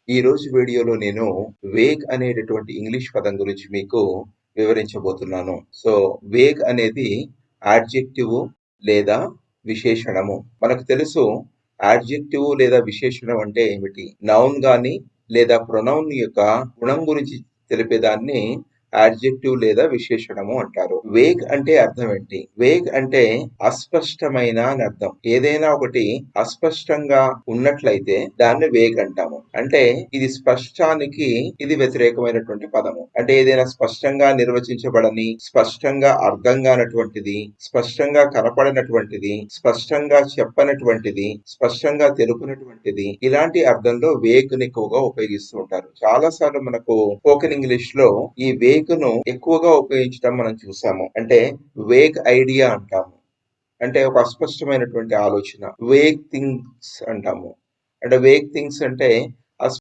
ఈ రోజు వీడియోలో నేను వేగ్ అనేటటువంటి ఇంగ్లీష్ పదం గురించి మీకు వివరించబోతున్నాను. వేగ్ అనేది యాడ్జెక్టివ్ లేదా విశేషణము. మనకు తెలుసు యాడ్జెక్టివ్ లేదా విశేషణం అంటే ఏమిటి? నౌన్ గాని లేదా ప్రొనౌన్ యొక్క గుణం గురించి తెలిపేదాన్ని యాడ్జెక్టివ్ లేదా విశేషణము అంటారు. వేగ్ అంటే అర్థం ఏంటి? వేగ్ అంటే అస్పష్టమైన అని అర్థం. ఏదైనా ఒకటి అస్పష్టంగా ఉన్నట్లయితే దాన్ని వేగ్ అంటాము. అంటే ఇది స్పష్టానికి ఇది వ్యతిరేకమైనటువంటి పదము. అంటే ఏదైనా స్పష్టంగా నిర్వచించబడని, స్పష్టంగా అర్థం కానటువంటిది, స్పష్టంగా కనపడనటువంటిది, స్పష్టంగా చెప్పనటువంటిది, స్పష్టంగా తెలుపునటువంటిది, ఇలాంటి అర్థంలో వేగ్ ని ఎక్కువగా ఉపయోగిస్తూ ఉంటారు. చాలా సార్లు మనకు స్పోకెన్ ఇంగ్లీష్ లో ఈ వేగ్ ను ఎక్కువగా ఉపయోగించడం మనం చూసాము. అంటే వేగ్ ఐడియా అంటాము. అంటే ఒక అస్పష్టమైనటువంటి ఆలోచన. వేగ్ థింగ్స్ అంటాము. అంటే వేగ్ థింగ్స్ అంటే